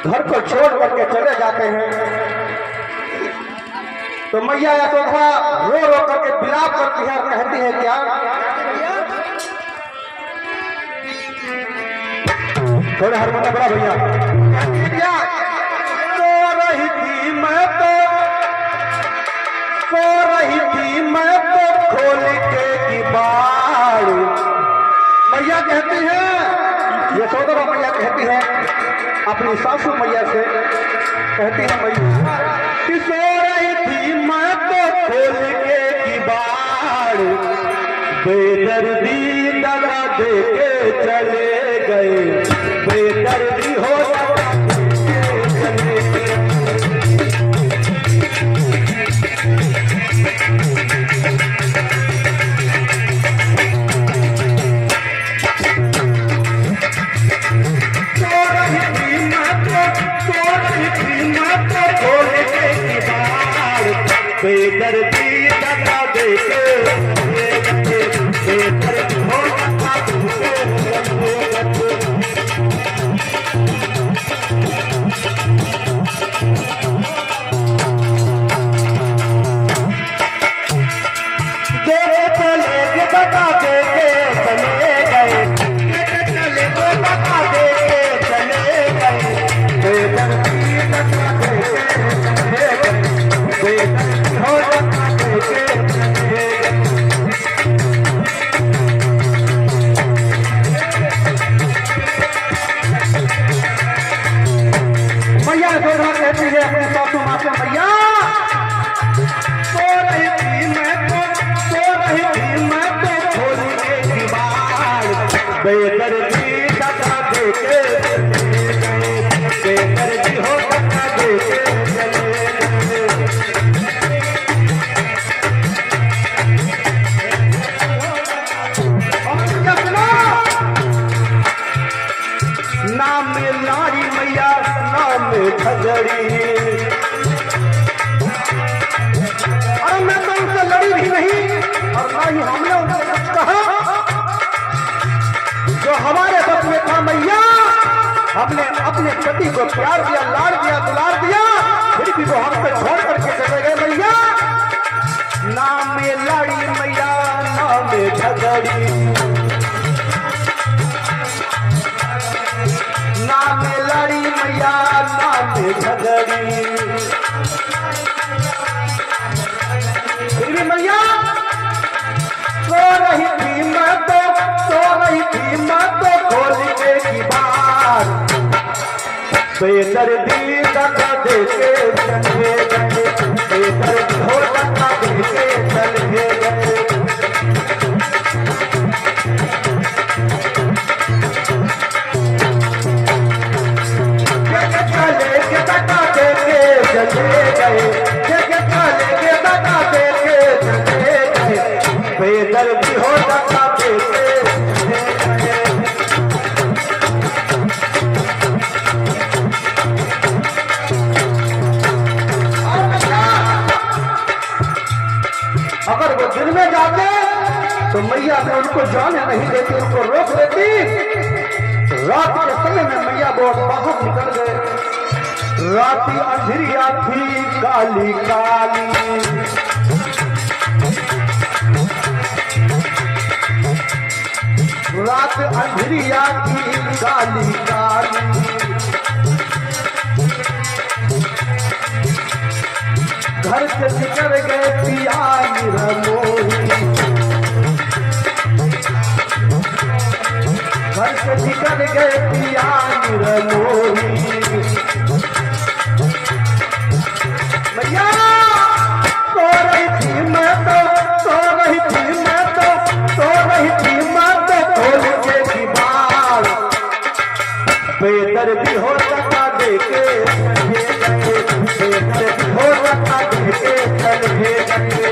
घर को छोड़ करके चले जाते हैं तो मैया यशोदा रो रो करके विलाप करती है और कहती है क्या? थोड़े हारमोनियम बड़ा भैया। सो रही थी मैं तो खोल के किबाड़। मैया कहती है, यशोदा मैया कहती है अपनी सासू मैया से, कहती है मैया कि सो रही थी मैं तो खोल के किबाड़, बेदर्दी दगा दे के चले गए, बेदर्दी हो बेदर्दी दगा दे के बेदर्दी हो दगा दे के चले गए, चले को दगा दे के चले गए, बेदर्दी दगा दे के चले गए, बेदर्दी हो दगा दे के चले गए। मैया यशोदा कहती है अपने सासू माँ से, मैया सो रही थी मैं तो खोल के किबाड़, बेदर्दी दगा दे के बेदर्दी हो दगा दे के चले नाम लाड़ी मैया नाम खजड़ी। और मैं तो उनसे लड़ी भी नहीं और ना ही हमने उनसे कुछ कहा, जो हमारे बस में था मैया हमने अपने पति को प्यार दिया, लाड़ दिया, दुलार दिया, फिर भी वो हमसे छोड़ करके चले गए मैया। नाम लाड़ी मैया नाम खजड़ी, नाम लाड़ी मैया नाम खजड़ी। फिर भी मैया सो रही थी मैं तो खोल के किबाड़, बेदर्दी दगा दे के चले गए, बेदर्दी हो दगा दे के चले गए। चले के दगा दे के चले गए, चले के दगा दे के चले गए, बेदर्दी हो दगा दे के चले गए। अगर वो दिन में जाते तो मैया ने उनको जाने नहीं देती, उनको रोक देती। रात के समय में मैया बहुत बाहर निकल गए, राती अंधेरिया थी काली काली, रात अंधेरिया थी काली काली। घर से निकल गए पिया निरमोही, घर से निकल गए पिया निरमोही। मैया सो रही थी मैं तो खोल के किबाड़, बेदर्दी हो दगा दे के चले गए, बेदर्दी हो दगा दे के चले गए।